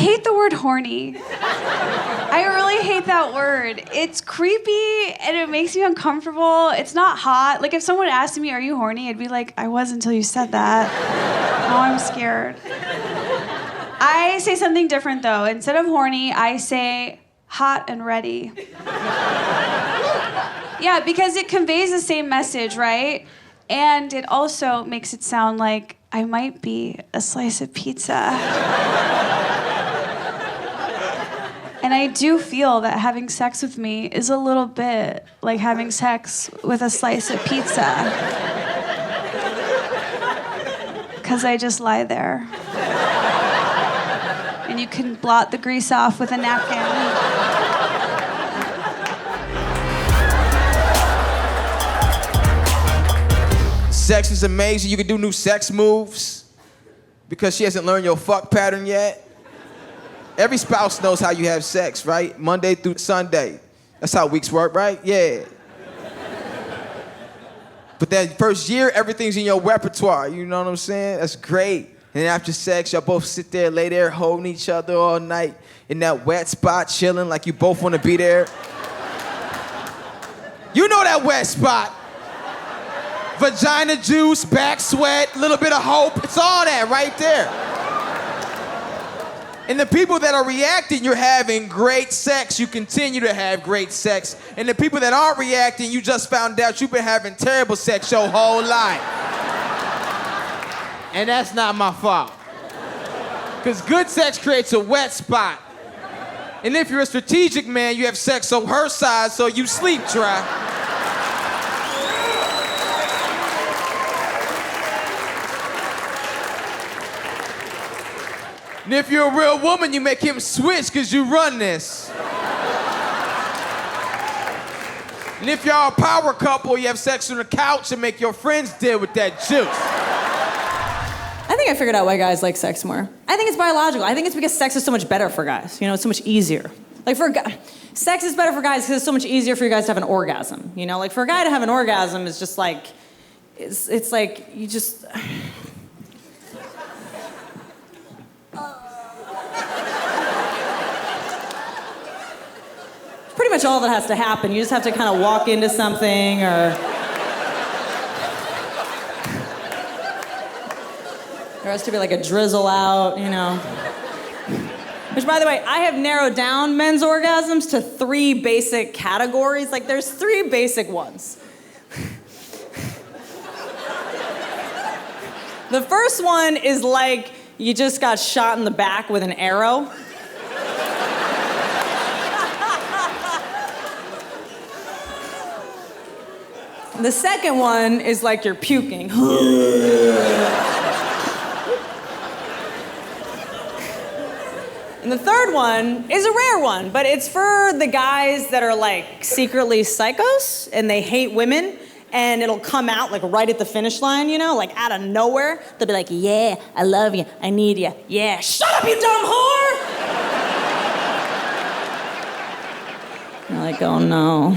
hate the word horny. I really hate that word. It's creepy and it makes me uncomfortable. It's not hot. Like if someone asked me, are you horny? I'd be like, I was until you said that. Now I'm scared. I say something different though. Instead of horny, I say hot and ready. Yeah, because it conveys the same message, right? And it also makes it sound like I might be a slice of pizza. And I do feel that having sex with me is a little bit like having sex with a slice of pizza. Because I just lie there. And you can blot the grease off with a napkin. Sex is amazing. You can do new sex moves because she hasn't learned your fuck pattern yet. Every spouse knows how you have sex, right? Monday through Sunday. That's how weeks work, right? Yeah. But that first year, everything's in your repertoire. You know what I'm saying? That's great. And after sex, y'all both sit there, lay there, holding each other all night in that wet spot, chilling like you both want to be there. You know that wet spot. Vagina juice, back sweat, little bit of hope. It's all that right there. And the people that are reacting, you're having great sex. You continue to have great sex. And the people that aren't reacting, you just found out you've been having terrible sex your whole life. And that's not my fault. Because good sex creates a wet spot. And if you're a strategic man, you have sex on her side so you sleep dry. And if you're a real woman, you make him switch because you run this. And if y'all a power couple, you have sex on the couch and make your friends deal with that juice. I think I figured out why guys like sex more. I think it's biological. I think it's because sex is so much better for guys. You know, it's so much easier. Like sex is better for guys because it's so much easier for you guys to have an orgasm. You know, like for a guy to have an orgasm is just like, it's like you just... Pretty much all that has to happen. You just have to kind of walk into something or... There has to be like a drizzle out, you know. Which, by the way, I have narrowed down men's orgasms to 3 basic categories. Like, there's 3 basic ones. The first one is like you just got shot in the back with an arrow. The second one is like you're puking. And the third one is a rare one, but it's for the guys that are like secretly psychos and they hate women, and it'll come out like right at the finish line, you know, like out of nowhere. They'll be like, yeah, I love you, I need you. Yeah, shut up, you dumb whore! You're like, oh no.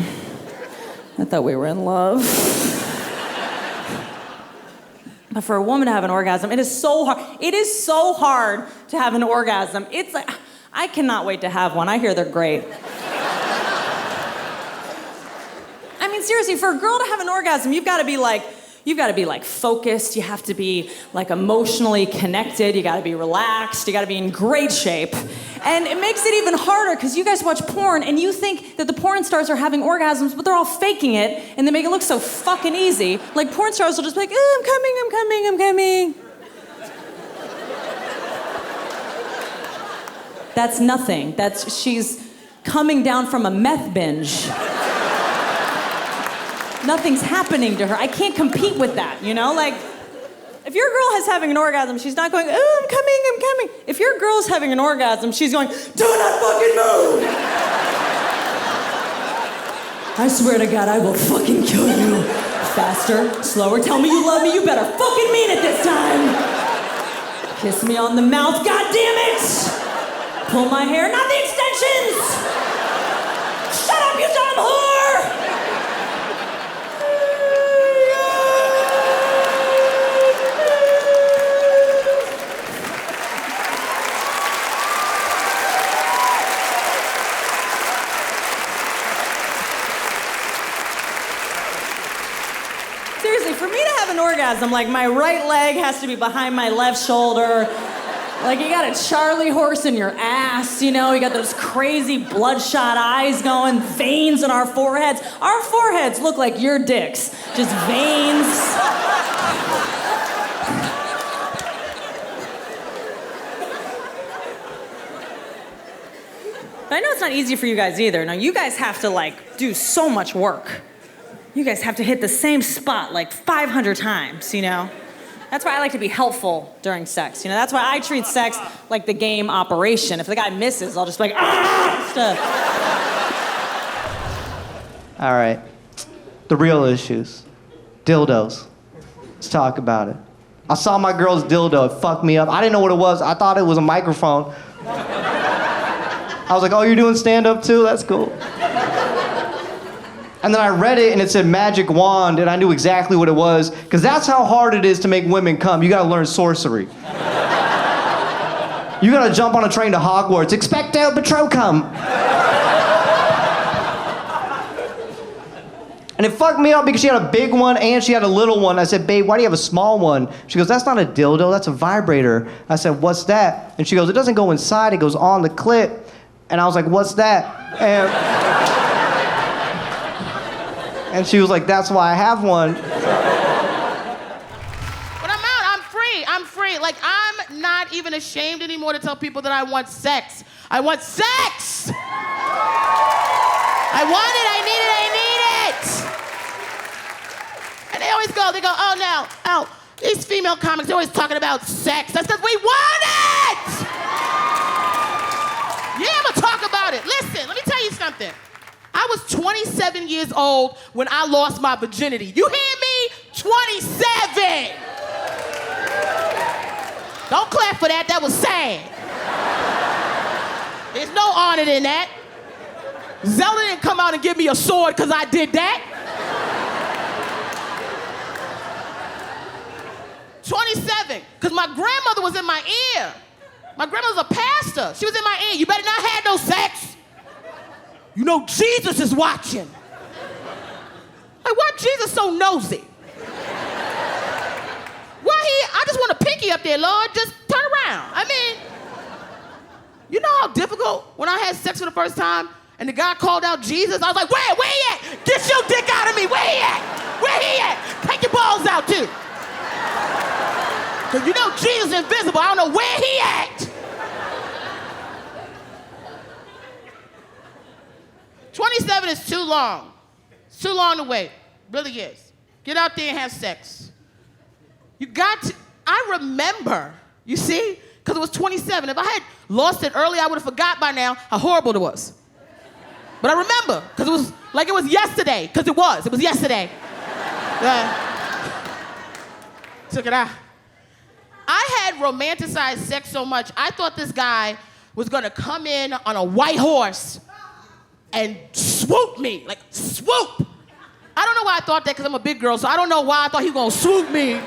I thought we were in love. But for a woman to have an orgasm, it is so hard. It is so hard to have an orgasm. It's like, I cannot wait to have one. I hear they're great. I mean, seriously, for a girl to have an orgasm, you've got to be like focused. You have to be like emotionally connected. You got to be relaxed. You got to be in great shape. And it makes it even harder because you guys watch porn and you think that the porn stars are having orgasms, but they're all faking it and they make it look so fucking easy. Like porn stars will just be like, oh, I'm coming. That's nothing. She's coming down from a meth binge. Nothing's happening to her. I can't compete with that, you know? Like, if your girl is having an orgasm, she's not going, oh, I'm coming. If your girl's having an orgasm, she's going, do not fucking move! I swear to God, I will fucking kill you. Faster, slower, tell me you love me, you better fucking mean it this time. Kiss me on the mouth, God damn it! Pull my hair, not the extensions! Shut up, you dumb whore! orgasm, like my right leg has to be behind my left shoulder. Like you got a Charlie horse in your ass, you know? You got those crazy bloodshot eyes going, veins in our foreheads. Our foreheads look like your dicks, just veins. But I know it's not easy for you guys either. Now, you guys have to, like, do so much work. You guys have to hit the same spot, like, 500 times, you know? That's why I like to be helpful during sex, you know? That's why I treat sex like the game Operation. If the guy misses, I'll just be like, ah! Stuff. All right. The real issues. Dildos. Let's talk about it. I saw my girl's dildo. It fucked me up. I didn't know what it was. I thought it was a microphone. I was like, oh, you're doing stand-up too? That's cool. And then I read it and it said magic wand and I knew exactly what it was, because that's how hard it is to make women come. You gotta learn sorcery. You gotta jump on a train to Hogwarts. Expecto Patronum. And it fucked me up because she had a big one and she had a little one. I said, babe, why do you have a small one? She goes, that's not a dildo, that's a vibrator. I said, what's that? And she goes, it doesn't go inside, it goes on the clit. And I was like, what's that? And she was like, that's why I have one. When I'm out, I'm free. Like, I'm not even ashamed anymore to tell people that I want sex. I want sex! I want it, I need it! And they always go, oh, these female comics, they're always talking about sex. That's because we want it! Yeah, I'm gonna talk about it. Listen, let me tell you something. I was 27 years old when I lost my virginity. You hear me? 27! Don't clap for that, that was sad. There's no honor in that. Zelda didn't come out and give me a sword because I did that. 27, because my grandmother was in my ear. My grandmother's a pastor. She was in my ear. You better not have no sex. You know Jesus is watching. Like, why Jesus so nosy? I just want a pinky up there, Lord. Just turn around. I mean, you know how difficult when I had sex for the first time and the guy called out Jesus? I was like, where he at? Get your dick out of me. Where he at? Where he at? Take your balls out, too. Because you know Jesus is invisible. I don't know where he at. 27 is too long. It's too long to wait. Really is. Get out there and have sex. You got to. I remember, you see? Because it was 27. If I had lost it early, I would have forgot by now how horrible it was. But I remember, because it was like it was yesterday. Because it was yesterday. Took it out. I had romanticized sex so much, I thought this guy was gonna come in on a white horse and swoop me, like swoop. I don't know why I thought that, because I'm a big girl, so I don't know why I thought he was gonna swoop me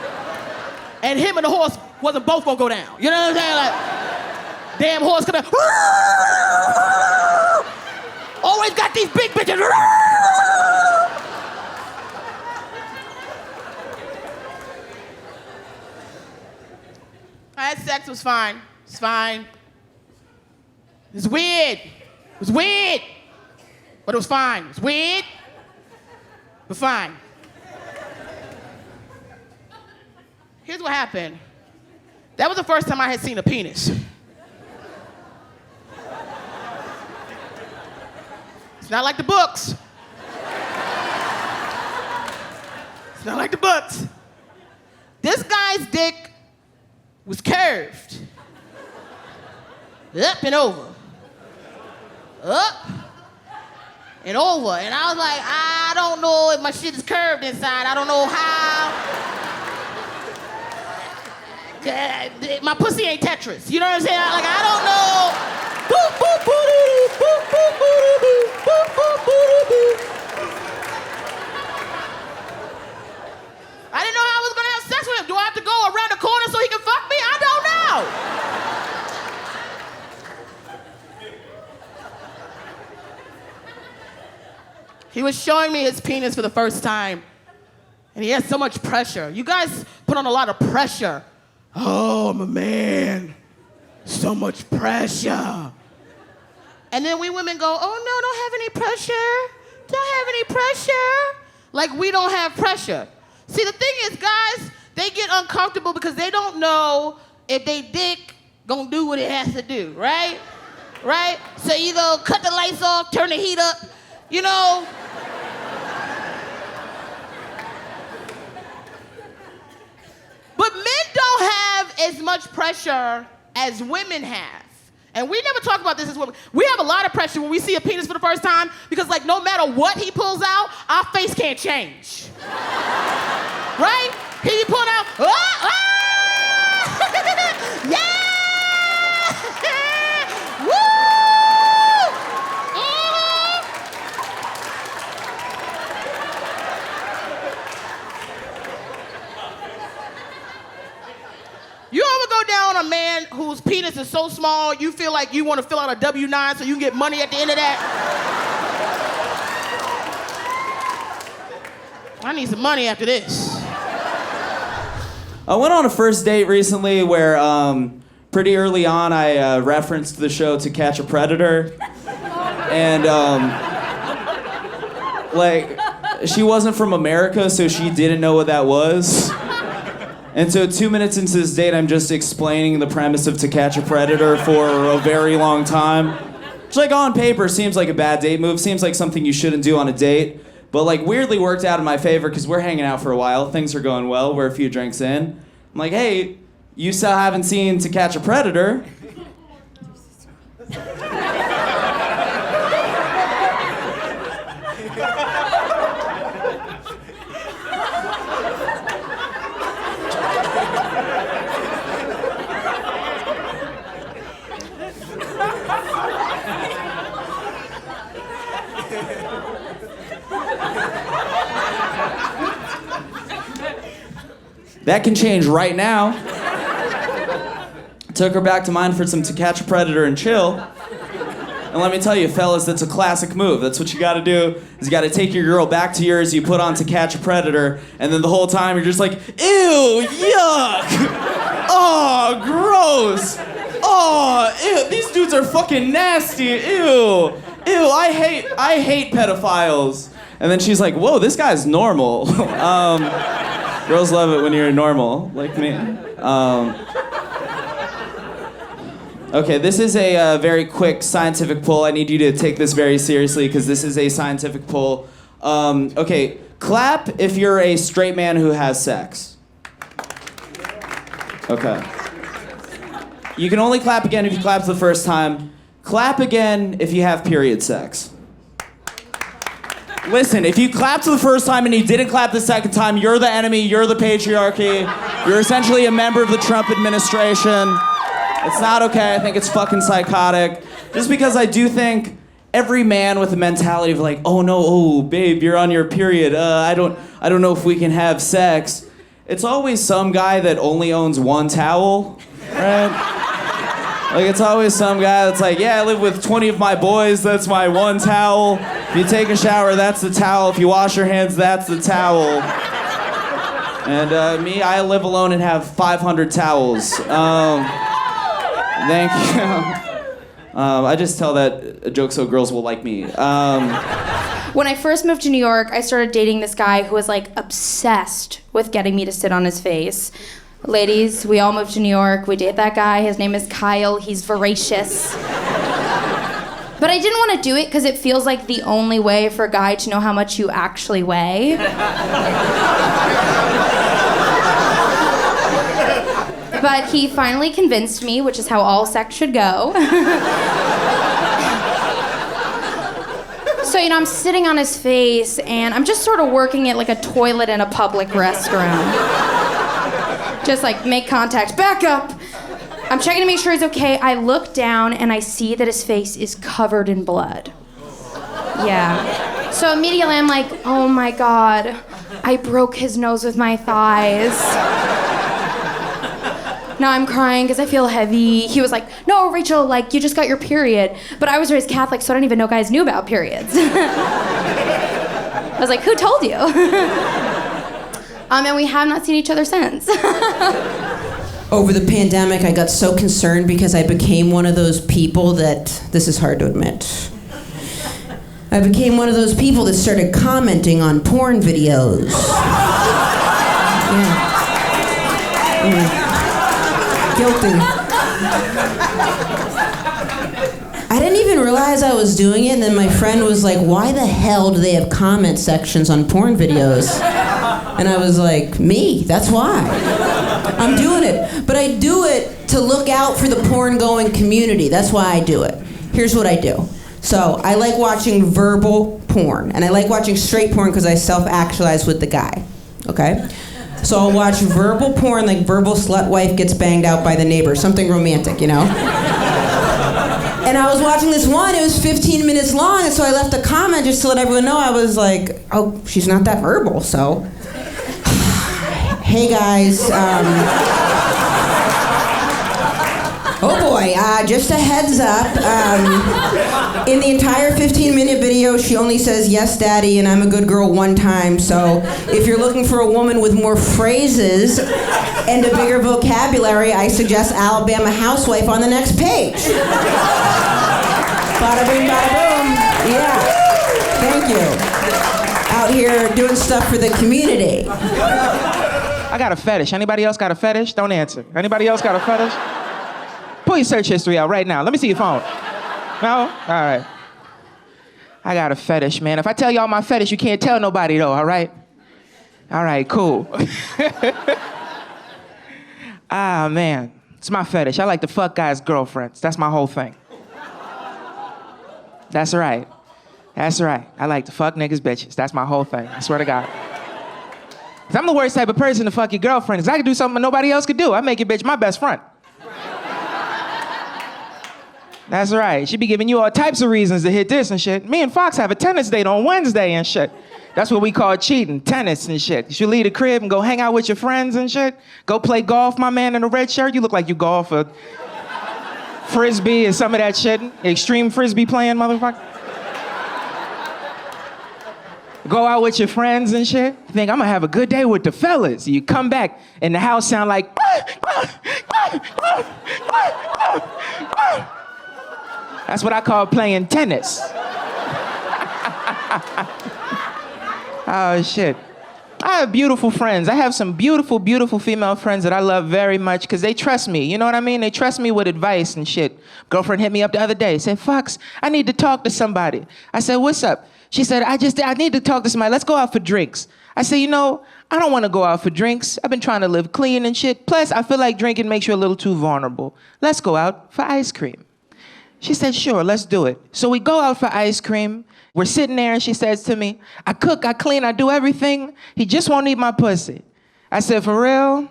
and him and the horse wasn't both gonna go down. You know what I'm saying? Like, damn horse coming. Always got these big bitches. I had sex, it was fine. It's fine. It was weird. It was weird. But it was fine. It was weird, but fine. Here's what happened. That was the first time I had seen a penis. It's not like the books. It's not like the books. This guy's dick was curved. Up and over. Up and over. And I was like, I don't know if my shit is curved inside. I don't know how. My pussy ain't Tetris. You know what I'm saying? Like, I don't know. Boop, boop, boop, boop, boop, boop, boop, boop, boop, boop. I didn't know how I was gonna have sex with him. Do I have to go around the corner so he can fuck me? I don't know. He was showing me his penis for the first time. And he has so much pressure. You guys put on a lot of pressure. Oh, I'm a man. So much pressure. And then we women go, oh no, don't have any pressure. Don't have any pressure. Like we don't have pressure. See, the thing is, guys, they get uncomfortable because they don't know if they dick gonna do what it has to do, right? Right? So you go cut the lights off, turn the heat up, you know? But men don't have as much pressure as women have. And we never talk about this as women. We have a lot of pressure when we see a penis for the first time because, like, no matter what he pulls out, our face can't change. Right? He pull it out, yeah! Woo! You ever go down on a man whose penis is so small, you feel like you want to fill out a W-9 so you can get money at the end of that? I need some money after this. I went on a first date recently where pretty early on I referenced the show To Catch a Predator. And like, she wasn't from America, so she didn't know what that was. And so 2 minutes into this date, I'm just explaining the premise of To Catch a Predator for a very long time. Which, like, on paper, seems like a bad date move, seems like something you shouldn't do on a date. But, like, weirdly worked out in my favor because we're hanging out for a while. Things are going well. We're a few drinks in. I'm like, hey, you still haven't seen To Catch a Predator. That can change right now. Took her back to mine for some To Catch a Predator and chill. And let me tell you, fellas, that's a classic move. That's what you gotta do, is you gotta take your girl back to yours, you put on To Catch a Predator, and then the whole time you're just like, ew, yuck! Oh, gross! Oh, ew, these dudes are fucking nasty, ew! Ew, I hate pedophiles. And then she's like, whoa, this guy's normal. Girls love it when you're normal, like me. Okay, this is a very quick scientific poll. I need you to take this very seriously because this is a scientific poll. Okay, clap if you're a straight man who has sex. Okay. You can only clap again if you clapped the first time. Clap again if you have period sex. Listen, if you clapped the first time and you didn't clap the second time, you're the enemy, you're the patriarchy, you're essentially a member of the Trump administration. It's not okay, I think it's fucking psychotic. Just because I do think every man with a mentality of like, oh no, oh babe, you're on your period, I don't know if we can have sex. It's always some guy that only owns one towel, right? Like, it's always some guy that's like, yeah, I live with 20 of my boys, that's my one towel. If you take a shower, that's the towel. If you wash your hands, that's the towel. And me, I live alone and have 500 towels. Thank you. I just tell that joke so girls will like me. When I first moved to New York, I started dating this guy who was like obsessed with getting me to sit on his face. Ladies, we all moved to New York. We date that guy. His name is Kyle. He's voracious. But I didn't want to do it because it feels like the only way for a guy to know how much you actually weigh. But he finally convinced me, which is how all sex should go. So, I'm sitting on his face, and I'm just sort of working it like a toilet in a public restroom. Just like, make contact, back up. I'm checking to make sure he's okay. I look down and I see that his face is covered in blood. Yeah. So immediately I'm like, oh my God, I broke his nose with my thighs. Now I'm crying because I feel heavy. He was like, no, Rachel, like, you just got your period. But I was raised Catholic, so I don't even know guys knew about periods. I was like, who told you? And we have not seen each other since. Over the pandemic, I got so concerned because I became one of those people that, this is hard to admit, I became one of those people that started commenting on porn videos. Yeah. Guilty. I didn't even realize I was doing it, and then my friend was like, why the hell do they have comment sections on porn videos? And I was like, me, that's why. I'm doing it. But I do it to look out for the porn-going community. That's why I do it. Here's what I do. So I like watching verbal porn, and I like watching straight porn because I self-actualize with the guy, okay? So I'll watch verbal porn, like verbal slut wife gets banged out by the neighbor, something romantic, you know? And I was watching this one, it was 15 minutes long, and so I left a comment just to let everyone know. I was like, oh, she's not that verbal, so. Hey guys, oh boy, just a heads up. In the entire 15-minute video, she only says, yes, daddy, and I'm a good girl one time. So if you're looking for a woman with more phrases and a bigger vocabulary, I suggest Alabama Housewife on the next page. Bada boom, bada boom. Yeah, thank you. Out here doing stuff for the community. I got a fetish. Anybody else got a fetish? Don't answer. Anybody else got a fetish? Pull your search history out right now. Let me see your phone. No? All right. I got a fetish, man. If I tell y'all my fetish, you can't tell nobody, though, all right? All right, cool. Ah, man. It's my fetish. I like to fuck guys' girlfriends. That's my whole thing. That's right. That's right. I like to fuck niggas' bitches. That's my whole thing. I swear to God. 'Cause I'm the worst type of person to fuck your girlfriend, 'cause I can do something nobody else could do. I make your bitch my best friend. That's right. She be giving you all types of reasons to hit this and shit. Me and Fox have a tennis date on Wednesday and shit. That's what we call cheating, tennis and shit. You should leave the crib and go hang out with your friends and shit. Go play golf, my man in a red shirt. You look like you golf or frisbee or some of that shit. Extreme frisbee playing, motherfucker. Go out with your friends and shit. You think, I'm gonna have a good day with the fellas. You come back and the house sound like... That's what I call playing tennis. Oh, shit. I have beautiful friends. I have some beautiful, beautiful female friends that I love very much because they trust me. You know what I mean? They trust me with advice and shit. Girlfriend hit me up the other day. Said, Fox, I need to talk to somebody. I said, what's up? She said, I need to talk to somebody. Let's go out for drinks. I said, you know, I don't want to go out for drinks. I've been trying to live clean and shit. Plus, I feel like drinking makes you a little too vulnerable. Let's go out for ice cream. She said, sure, let's do it. So we go out for ice cream. We're sitting there and she says to me, I cook, I clean, I do everything. He just won't eat my pussy. I said, for real?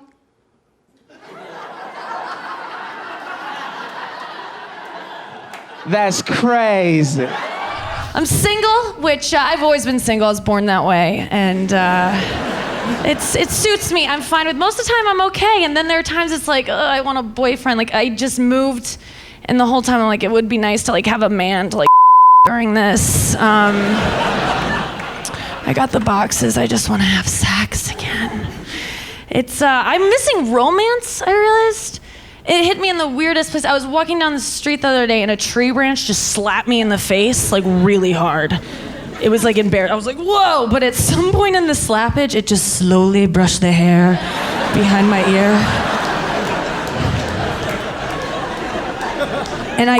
That's crazy. I'm single, which I've always been single. I was born that way. And it suits me. I'm fine with most of the time I'm okay. And then there are times it's like, I want a boyfriend. Like I just moved and the whole time I'm like, it would be nice to like have a man to like during this. I got the boxes. I just want to have sex again. I'm missing romance, I realized. It hit me in the weirdest place. I was walking down the street the other day and a tree branch just slapped me in the face, like really hard. It was like embarrassing. I was like, whoa! But at some point in the slappage, it just slowly brushed the hair behind my ear. And I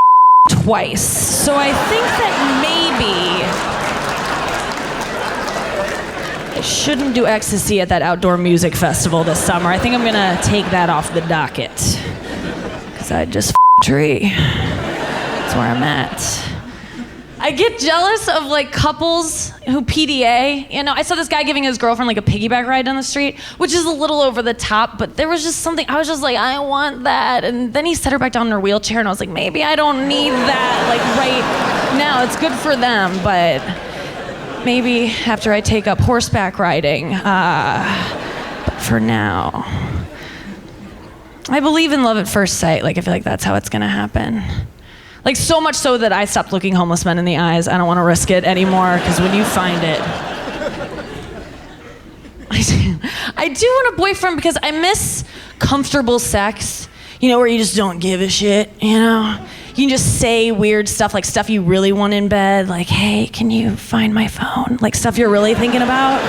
twice. So I think that maybe I shouldn't do ecstasy at that outdoor music festival this summer. I think I'm gonna take that off the docket. I just a tree. That's where I'm at. I get jealous of like couples who PDA. You know, I saw this guy giving his girlfriend like a piggyback ride down the street, which is a little over the top, but there was just something, I was just like, I want that. And then he set her back down in her wheelchair and I was like, maybe I don't need that like right now. It's good for them, but maybe after I take up horseback riding, but for now. I believe in love at first sight. Like, I feel like that's how it's gonna happen. Like, so much so that I stopped looking homeless men in the eyes. I don't wanna risk it anymore, because when you find it... I I do want a boyfriend because I miss comfortable sex. You know, where you just don't give a shit, you know? You can just say weird stuff, like stuff you really want in bed, like, hey, can you find my phone? Like stuff you're really thinking about.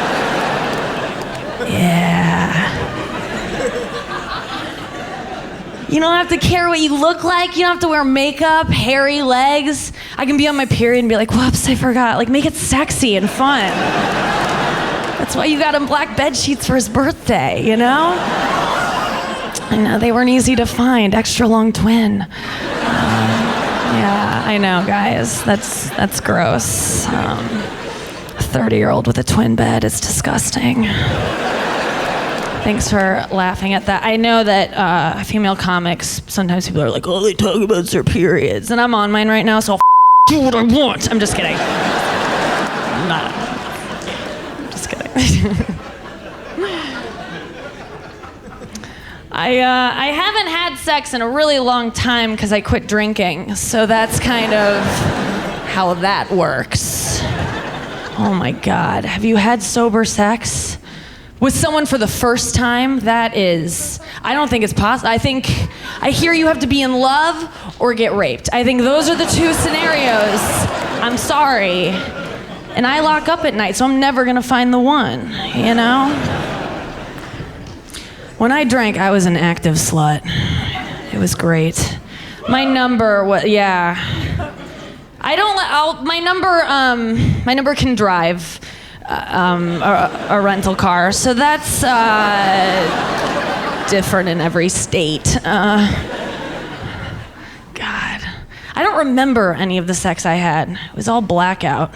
Yeah. You don't have to care what you look like. You don't have to wear makeup, hairy legs. I can be on my period and be like, whoops, I forgot. Like, make it sexy and fun. That's why you got him black bed sheets for his birthday, you know? I know, they weren't easy to find. Extra long twin. Yeah, I know, guys. That's gross. A 30-year-old with a twin bed is disgusting. Thanks for laughing at that. I know that female comics, sometimes people are like, oh, they talk about their periods. And I'm on mine right now, so I'll do what I want. I'm just kidding. I'm not. I'm just kidding. I haven't had sex in a really long time because I quit drinking. So that's kind of how that works. Oh my God. Have you had sober sex? With someone for the first time, that is, I don't think it's possible. I hear you have to be in love or get raped. I think those are the two scenarios. I'm sorry. And I lock up at night, so I'm never gonna find the one, you know? When I drank, I was an active slut. It was great. My number was, yeah. My number can drive. A rental car, so that's different in every state. God, I don't remember any of the sex I had. It was all blackout.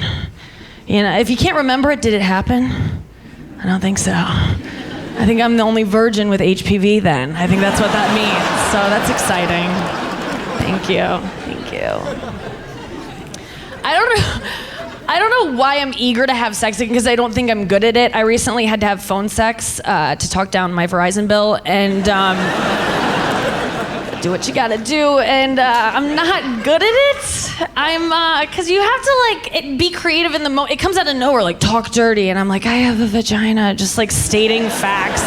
You know, if you can't remember it, did it happen? I don't think so. I think I'm the only virgin with HPV then. I think that's what that means. So that's exciting. Thank you. I don't know why I'm eager to have sex because I don't think I'm good at it. I recently had to have phone sex to talk down my Verizon bill and do what you gotta do, and I'm not good at it. Cause you have to be creative in the moment. It comes out of nowhere, like talk dirty, and I'm like, I have a vagina, just like stating facts.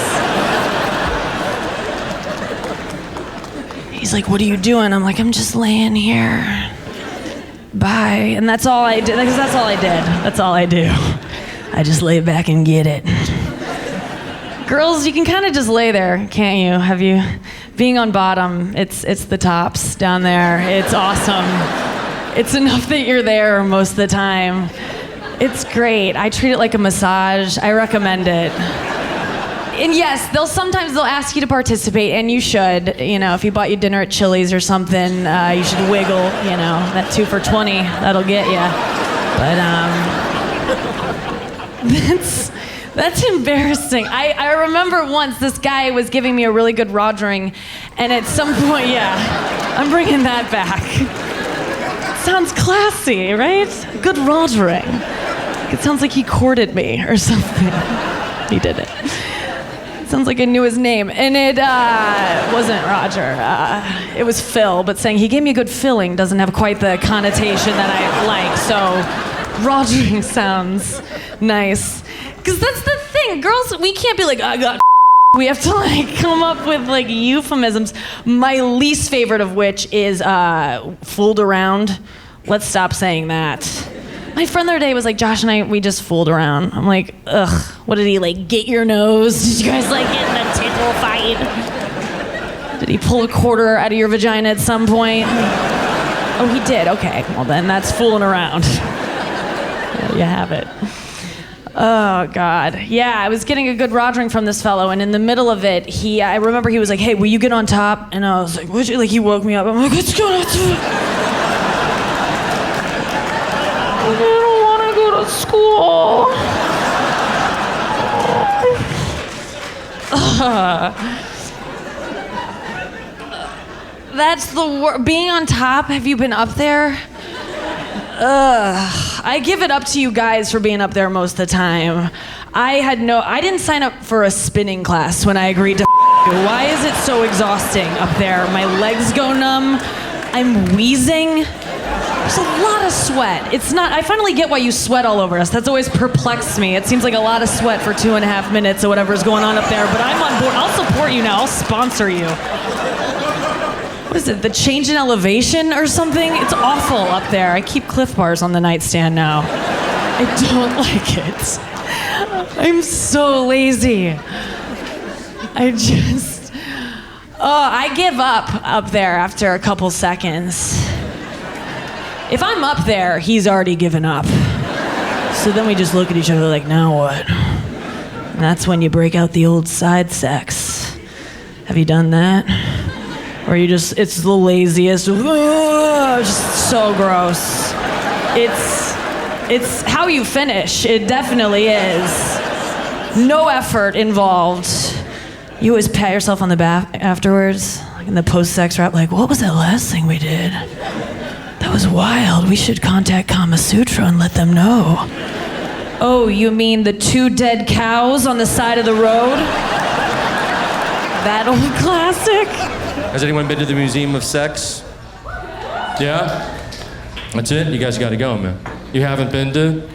He's like, what are you doing? I'm like, I'm just laying here. Bye. And that's all I did, because that's all I did. That's all I do. I just lay back and get it. Girls, you can kind of just lay there, can't you? Have you, being on bottom, it's the tops down there. It's awesome. It's enough that you're there most of the time. It's great. I treat it like a massage. I recommend it. And yes, they'll ask you to participate, and you should. You know, if you bought you dinner at Chili's or something, you should wiggle. You know, that 2 for $20, that'll get you. But that's embarrassing. I remember once this guy was giving me a really good rogering, and at some point, yeah, I'm bringing that back. Sounds classy, right? Good rogering. It sounds like he courted me or something. He did it. Sounds like I knew his name. And it wasn't Roger. It was Phil, but saying he gave me a good filling doesn't have quite the connotation that I like. So rogering sounds nice. Because that's the thing. Girls, we can't be like, I got we have to come up with euphemisms. My least favorite of which is fooled around. Let's stop saying that. My friend the other day was like, Josh and I, we just fooled around. I'm like, ugh, what did he, get your nose? Did you guys, get in a tickle fight? Did he pull a quarter out of your vagina at some point? Oh, he did, okay. Well then, that's fooling around. There you have it. Oh, God. Yeah, I was getting a good rogering from this fellow, and in the middle of it, I remember he was like, hey, will you get on top? And I was like, would you? He woke me up. I'm like, let's go on top. I don't want to go to school. That's the worst. Being on top, have you been up there? I give it up to you guys for being up there most of the time. I didn't sign up for a spinning class when I agreed to you. Why is it so exhausting up there? My legs go numb. I'm wheezing. There's a lot of sweat. It's not, I finally get why you sweat all over us. That's always perplexed me. It seems like a lot of sweat for 2.5 minutes or whatever's going on up there, but I'm on board. I'll support you now. I'll sponsor you. What is it, the change in elevation or something? It's awful up there. I keep Cliff Bars on the nightstand now. I don't like it. I'm so lazy. I give up there after a couple seconds. If I'm up there, he's already given up. So then we just look at each other like, now what? And that's when you break out the old side sex. Have you done that? Or you just, it's the laziest, just so gross. It's how you finish. It definitely is. No effort involved. You always pat yourself on the back afterwards, like in the post-sex rap, like, what was that last thing we did? That was wild. We should contact Kama Sutra and let them know. Oh, you mean the 2 dead cows on the side of the road? That old classic? Has anyone been to the Museum of Sex? Yeah? That's it? You guys gotta go, man. You haven't been to?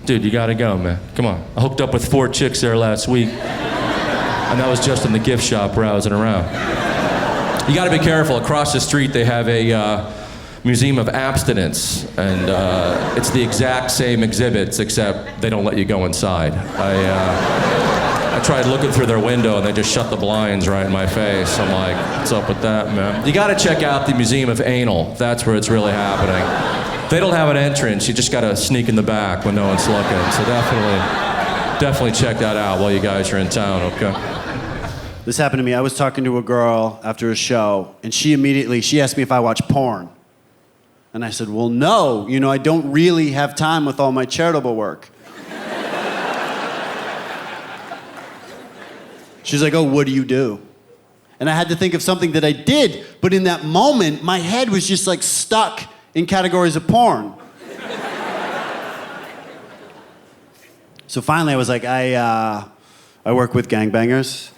Dude, you gotta go, man. Come on. I hooked up with 4 chicks there last week. And that was just in the gift shop browsing around. You gotta be careful. Across the street, they have a Museum of Abstinence. And it's the exact same exhibits, except they don't let you go inside. I tried looking through their window and they just shut the blinds right in my face. I'm like, what's up with that, man? You gotta check out the Museum of Anal. That's where it's really happening. They don't have an entrance. You just gotta sneak in the back when no one's looking. So definitely check that out while you guys are in town, okay? This happened to me. I was talking to a girl after a show, and she asked me if I watch porn. And I said, well, no. I don't really have time with all my charitable work. She's like, oh, what do you do? And I had to think of something that I did, but in that moment, my head was just like stuck in categories of porn. So finally, I was like, I work with gangbangers.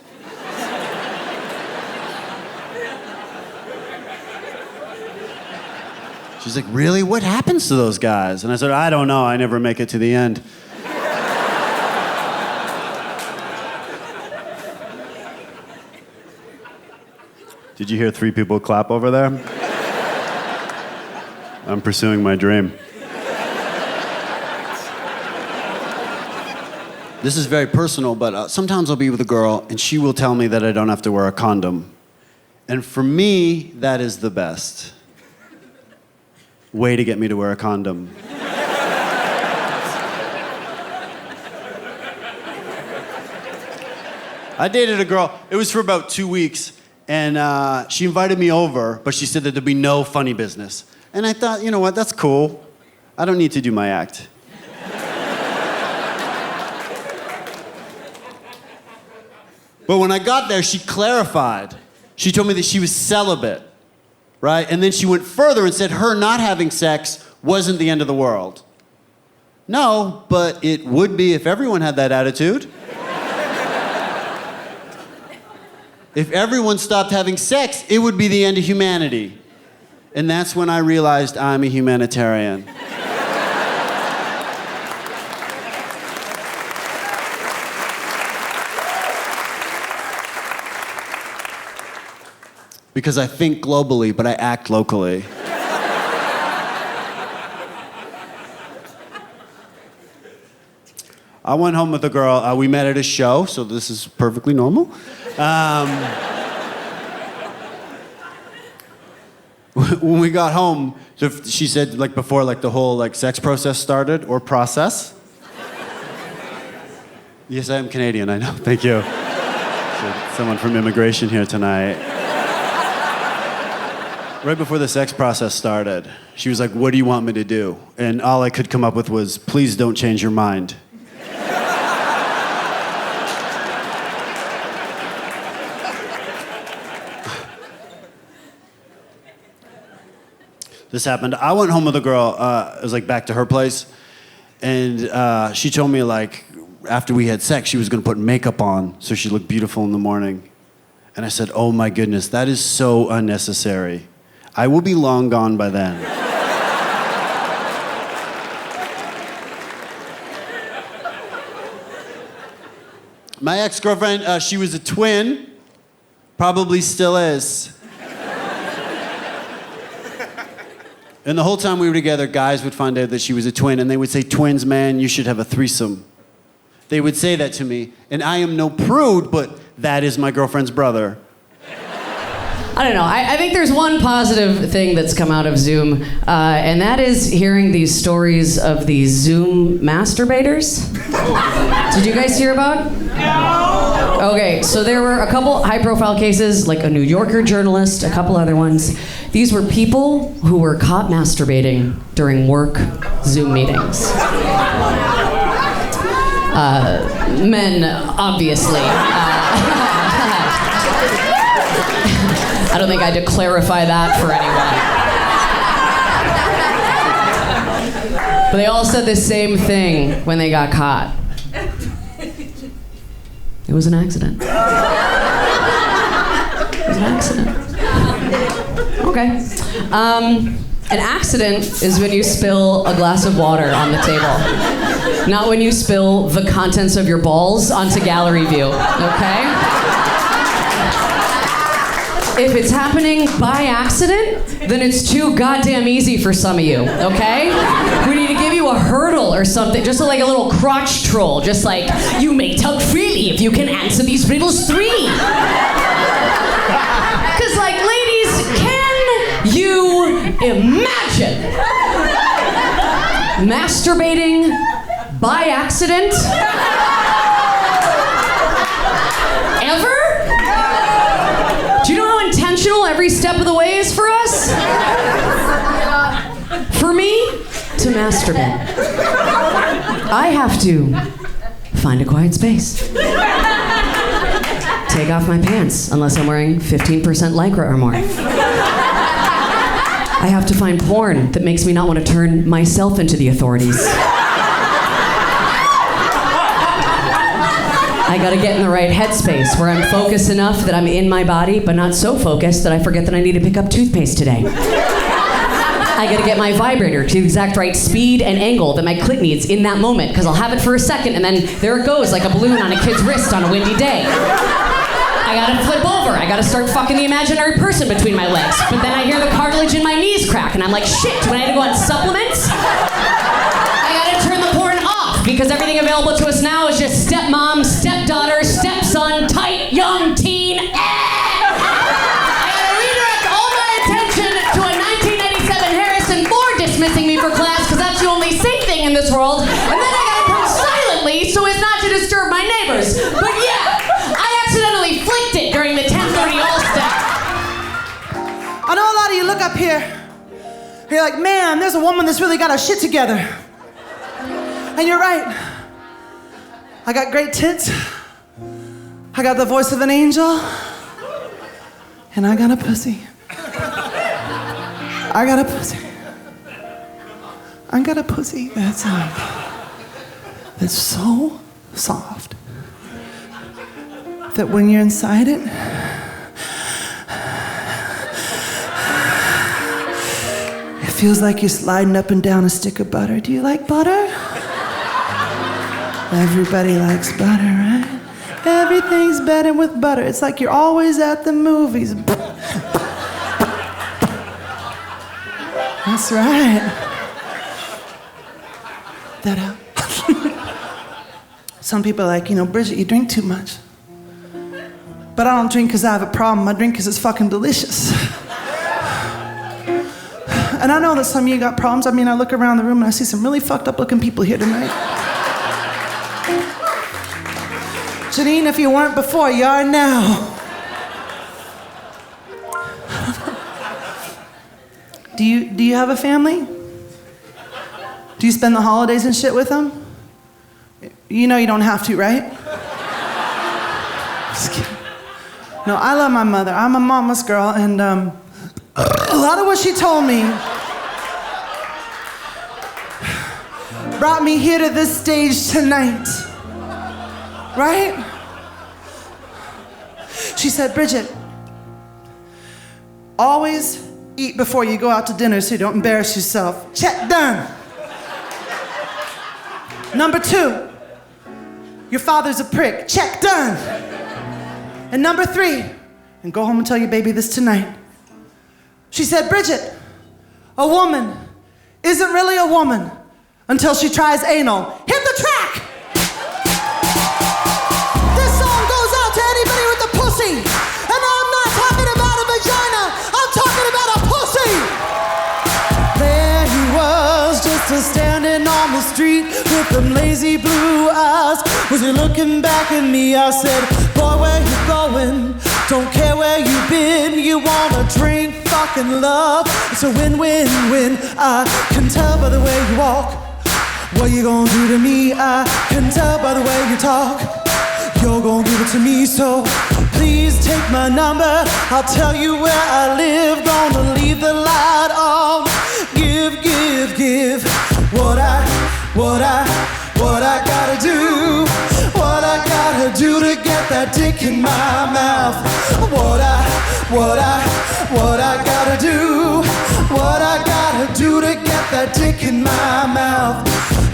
She's like, really? What happens to those guys? And I said, I don't know. I never make it to the end. Did you hear 3 people clap over there? I'm pursuing my dream. This is very personal, but sometimes I'll be with a girl and she will tell me that I don't have to wear a condom. And for me, that is the best way to get me to wear a condom. I dated a girl, it was for about 2 weeks, and she invited me over, but she said that there'd be no funny business. And I thought, you know what, that's cool. I don't need to do my act. But when I got there, she clarified. She told me that she was celibate, right? And then she went further and said her not having sex wasn't the end of the world. No, but it would be if everyone had that attitude. If everyone stopped having sex, it would be the end of humanity. And that's when I realized I'm a humanitarian. Because I think globally, but I act locally. I went home with a girl. We met at a show, so this is perfectly normal. When we got home, she said, like before, like the whole like sex process started, or process. Yes, I am Canadian. I know. Thank you. Someone from immigration here tonight. Right before the sex process started, she was like, what do you want me to do? And all I could come up with was, please don't change your mind. This happened. I went home with a girl, it was like back to her place, and she told me like, after we had sex, she was gonna put makeup on so she looked beautiful in the morning. And I said, oh my goodness, that is so unnecessary. I will be long gone by then. My ex-girlfriend, she was a twin. Probably still is. And the whole time we were together, guys would find out that she was a twin, and they would say, twins, man, you should have a threesome. They would say that to me, and I am no prude, but that is my girlfriend's brother. I don't know. I think there's one positive thing that's come out of Zoom, and that is hearing these stories of these Zoom masturbators. Did you guys hear about? No. Okay, so there were a couple high-profile cases, like a New Yorker journalist, a couple other ones. These were people who were caught masturbating during work Zoom meetings. Men, obviously. I don't think I had to clarify that for anyone. But they all said the same thing when they got caught. It was an accident. It was an accident. Okay. An accident is when you spill a glass of water on the table. Not when you spill the contents of your balls onto gallery view, okay? If it's happening by accident, then it's too goddamn easy for some of you, okay? We need to give you a hurdle or something, just like a little crotch troll, just like, you may tug freely if you can answer these riddles 3. Because, like, ladies, can you imagine masturbating by accident? Ever? Do you know how intentional every step of the way is for us? For me, to masturbate, I have to find a quiet space. Take off my pants, unless I'm wearing 15% Lycra or more. I have to find porn that makes me not want to turn myself into the authorities. I gotta get in the right headspace where I'm focused enough that I'm in my body, but not so focused that I forget that I need to pick up toothpaste today. I gotta get my vibrator to the exact right speed and angle that my clit needs in that moment, because I'll have it for a second and then there it goes like a balloon on a kid's wrist on a windy day. I gotta flip over. I gotta start fucking the imaginary person between my legs. But then I hear the cartilage in my knees crack and I'm like, shit, do I need to go on supplements? I gotta turn the porn off because everything available to us now is just stepmom, stepdaughter, stepson, tight, young, teen. I gotta redirect all my attention to a 1997 Harrison Ford dismissing me for class because that's the only safe thing in this world. And then I gotta come silently so as not to disturb my neighbors. But yeah, accidentally flicked it during the 10:30 All-Star. I know a lot of you look up here. You're like, man, there's a woman that's really got her shit together. And you're right. I got great tits. I got the voice of an angel. And I got a pussy. I got a pussy. I got a pussy that's so soft that when you're inside it, it feels like you're sliding up and down a stick of butter. Do you like butter? Everybody likes butter, right? Everything's better with butter. It's like you're always at the movies. That's right. That Some people are like, Bridget, you drink too much. But I don't drink because I have a problem. I drink because it's fucking delicious. And I know that some of you got problems. I mean, I look around the room and I see some really fucked up looking people here tonight. Janine, if you weren't before, you are now. Do you have a family? Do you spend the holidays and shit with them? You know you don't have to, right? Just kidding. No, I love my mother. I'm a mama's girl, and a lot of what she told me brought me here to this stage tonight. Right? She said, Bridget, always eat before you go out to dinner so you don't embarrass yourself. Check done. Number 2, your father's a prick. Check, done. And number 3, and go home and tell your baby this tonight. She said, Bridget, a woman isn't really a woman until she tries anal. Hit the track! This song goes out to anybody with a pussy. And I'm not talking about a vagina, I'm talking about a pussy. There he was, just standing on the street with them lazy blue eyes. Was he looking back at me? I said, boy, where you going? Don't care where you've been. You wanna drink, fucking love. It's a win-win-win. I can tell by the way you walk what you gonna do to me. I can tell by the way you talk you're gonna give it to me. So please take my number, I'll tell you where I live. Gonna leave the light on. Give what I gotta do. What I gotta do to get that dick in my mouth. What I gotta do. What I gotta do to get that dick in my mouth.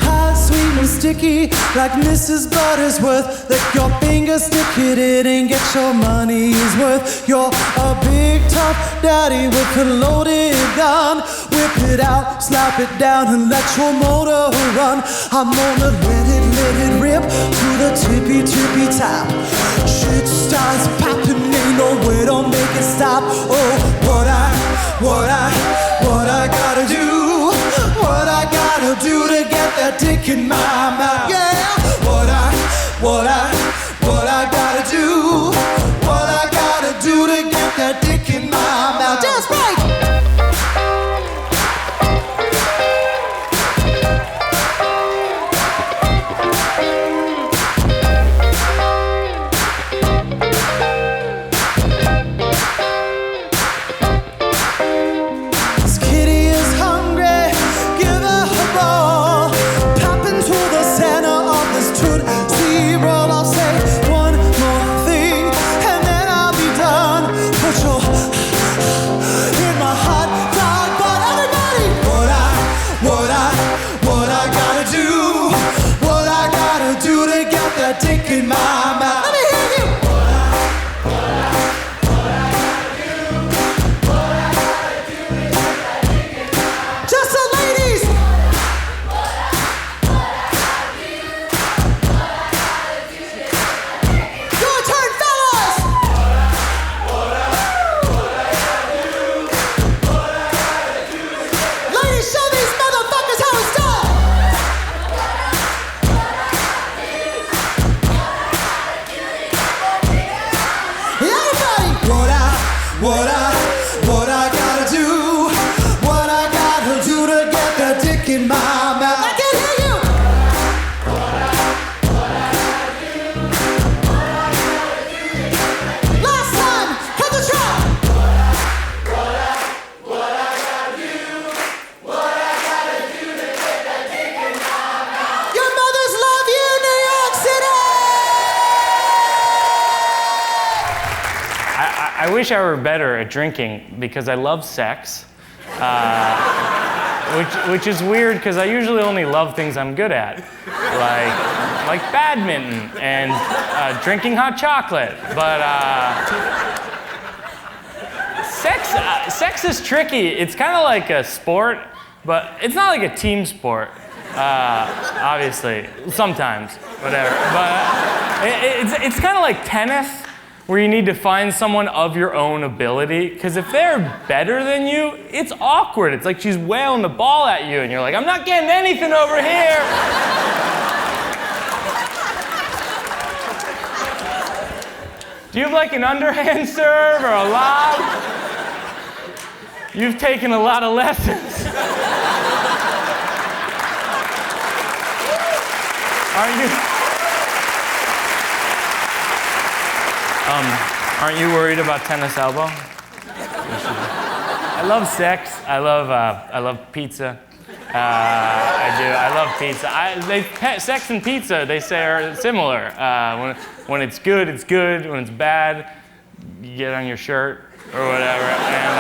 Hot, sweet and sticky like Mrs. Buttersworth. Let your fingers stick it in and get your money's worth. You're a big tough daddy with a loaded gun. Whip it out, slap it down and let your motor run. I'm gonna let it rip to the tippy top. Shit starts popping, ain't no way to make it stop. Oh, what I gotta do. What I gotta do to get that dick in my mouth. Yeah, what I gotta do. What I gotta do to get that dick in my mouth. Just right. I wish I were better at drinking because I love sex, which is weird because I usually only love things I'm good at, like badminton and drinking hot chocolate. But sex is tricky. It's kind of like a sport, but it's not like a team sport. Obviously, sometimes, whatever. But it's kind of like tennis, where you need to find someone of your own ability, because if they're better than you, it's awkward. It's like she's wailing the ball at you, and you're like, I'm not getting anything over here. Do you have like an underhand serve or a lob? You've taken a lot of lessons. Aren't you worried about tennis elbow? I love sex. I love pizza. I do. I love pizza. Sex and pizza, they say, are similar. When it's good, it's good. When it's bad, you get on your shirt or whatever. And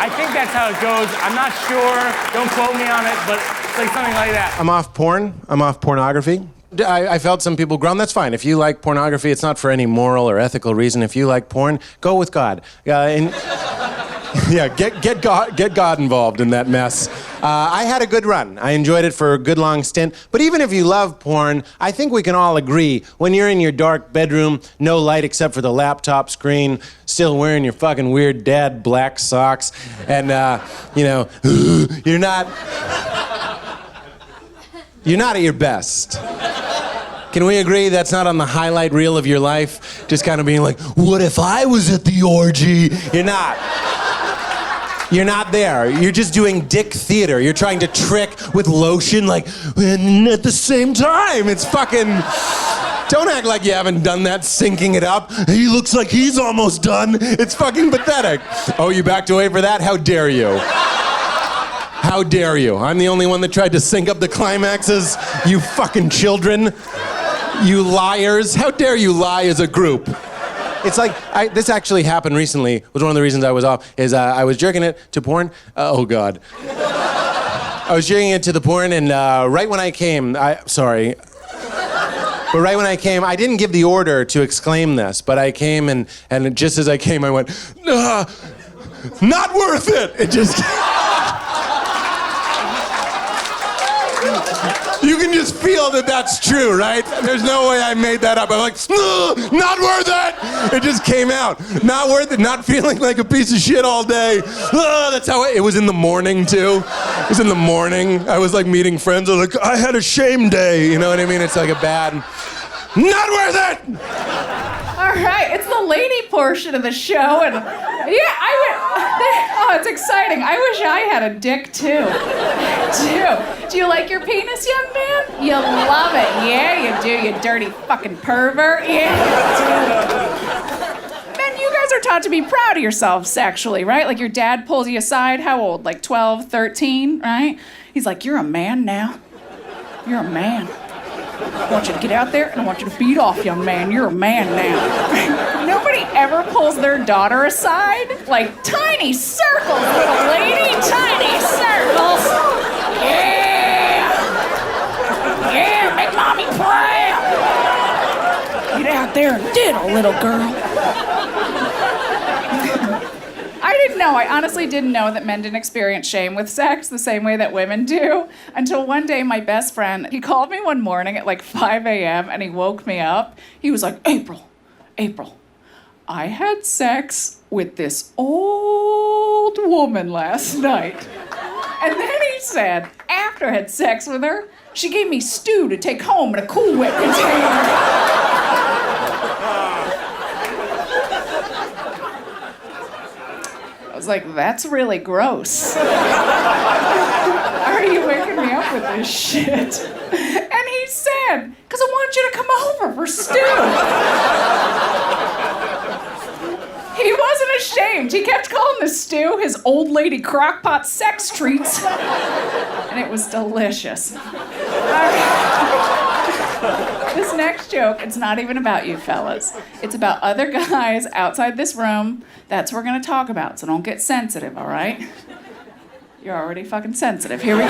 I think that's how it goes. I'm not sure. Don't quote me on it, but it's like something like that. I'm off porn. I'm off pornography. I felt some people groan. That's fine. If you like pornography, it's not for any moral or ethical reason. If you like porn, go with God. Yeah, get God involved in that mess. I had a good run. I enjoyed it for a good long stint. But even if you love porn, I think we can all agree when you're in your dark bedroom, no light except for the laptop screen, still wearing your fucking weird dad black socks, and you're not at your best. Can we agree that's not on the highlight reel of your life? Just kind of being like, what if I was at the orgy? You're not. You're not there. You're just doing dick theater. You're trying to trick with lotion, like, and at the same time. It's fucking... Don't act like you haven't done that, syncing it up. He looks like he's almost done. It's fucking pathetic. Oh, you backed away for that? How dare you? How dare you? I'm the only one that tried to sync up the climaxes. You fucking children. You liars. How dare you lie as a group? It's like, this actually happened recently. Was one of the reasons I was off, is I was jerking it to porn. Oh, God. I was jerking it to the porn, and right when I came, sorry. But right when I came, I didn't give the order to exclaim this, but I came, and just as I came, I went, not worth it! It just... You can just feel that that's true, right? There's no way I made that up. I'm like, not worth it! It just came out. Not worth it, not feeling like a piece of shit all day. That's how it was in the morning, too. It was in the morning. I was like meeting friends. I was like, I had a shame day. You know what I mean? It's like a bad, not worth it! All right, it's the lady portion of the show, and oh, it's exciting. I wish I had a dick too. Do you like your penis, young man? You love it. Yeah, you do, you dirty fucking pervert. Yeah, you do. Men, you guys are taught to be proud of yourselves sexually, right? Like your dad pulls you aside, how old? Like 12, 13, right? He's like, you're a man now. You're a man. I want you to get out there and I want you to beat off, young man. You're a man now. Nobody ever pulls their daughter aside. Like tiny circles, little lady, tiny circles. Yeah! Yeah, make mommy proud. Get out there and diddle, little girl. I honestly didn't know that men didn't experience shame with sex the same way that women do, until one day my best friend, he called me one morning at like 5 a.m. and he woke me up. He was like, April, I had sex with this old woman last night. And then he said, after I had sex with her, she gave me stew to take home in a Cool Whip container. I was like, that's really gross. Why are you waking me up with this shit? And he said, because I want you to come over for stew. He wasn't ashamed. He kept calling the stew his old lady crockpot sex treats. And it was delicious. This next joke, it's not even about you fellas. It's about other guys outside this room. That's what we're gonna talk about, so don't get sensitive, all right? You're already fucking sensitive. Here we go.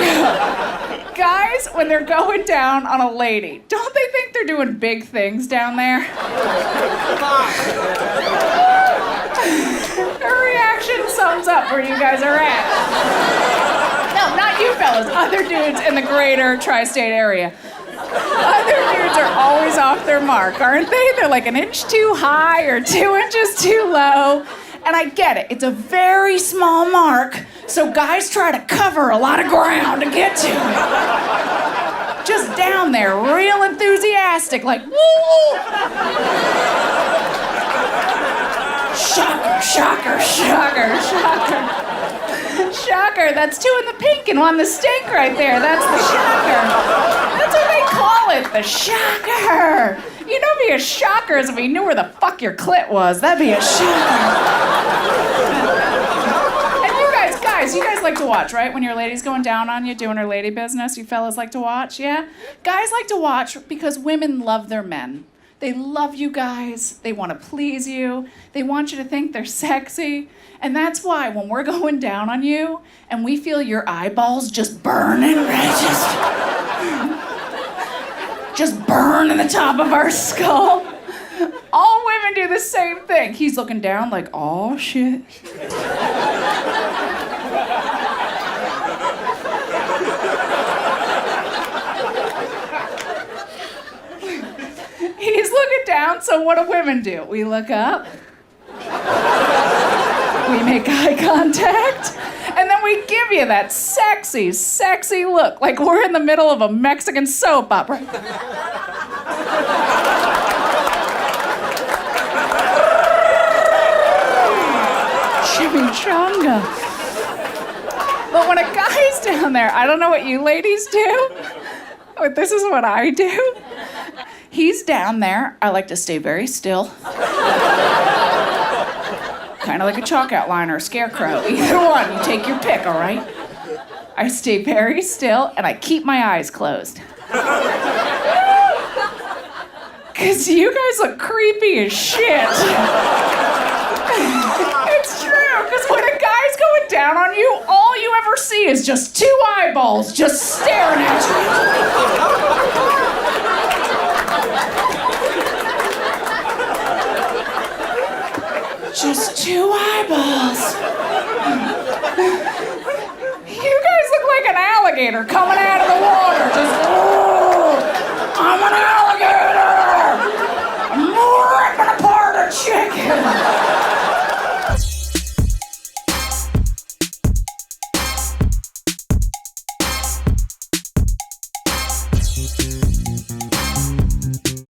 Guys, when they're going down on a lady, don't they think they're doing big things down there? Her reaction sums up where you guys are at. No, not you fellas. Other dudes in the greater tri-state area. Other dudes are always off their mark, aren't they? They're like an inch too high or 2 inches too low. And I get it. It's a very small mark, so guys try to cover a lot of ground to get to it. Just down there, real enthusiastic, like, woo! Shocker, shocker, shocker, shocker. Shocker, that's 2 in the pink and 1 the stink right there. That's the shocker. That's what they call it, the shocker. You know, be a shocker is if we knew where the fuck your clit was. That'd be a shocker. And you guys like to watch, right? When your lady's going down on you, doing her lady business, you fellas like to watch, yeah? Guys like to watch because women love their men. They love you guys. They want to please you. They want you to think they're sexy. And that's why when we're going down on you and we feel your eyeballs just burning, right? just burning the top of our skull. All women do the same thing. He's looking down like, oh shit. He's looking down, so what do women do? We look up. We make eye contact. And then we give you that sexy, sexy look, like we're in the middle of a Mexican soap opera. Chimichanga. But when a guy's down there, I don't know what you ladies do, but this is what I do. He's down there. I like to stay very still. Kind of like a chalk outline or a scarecrow. Either one, you take your pick, all right? I stay very still and I keep my eyes closed. Because you guys look creepy as shit. It's true, because when a guy's going down on you, all you ever see is just two eyeballs just staring at you. Just two eyeballs. You guys look like an alligator coming out of the water. Just, oh, I'm an alligator.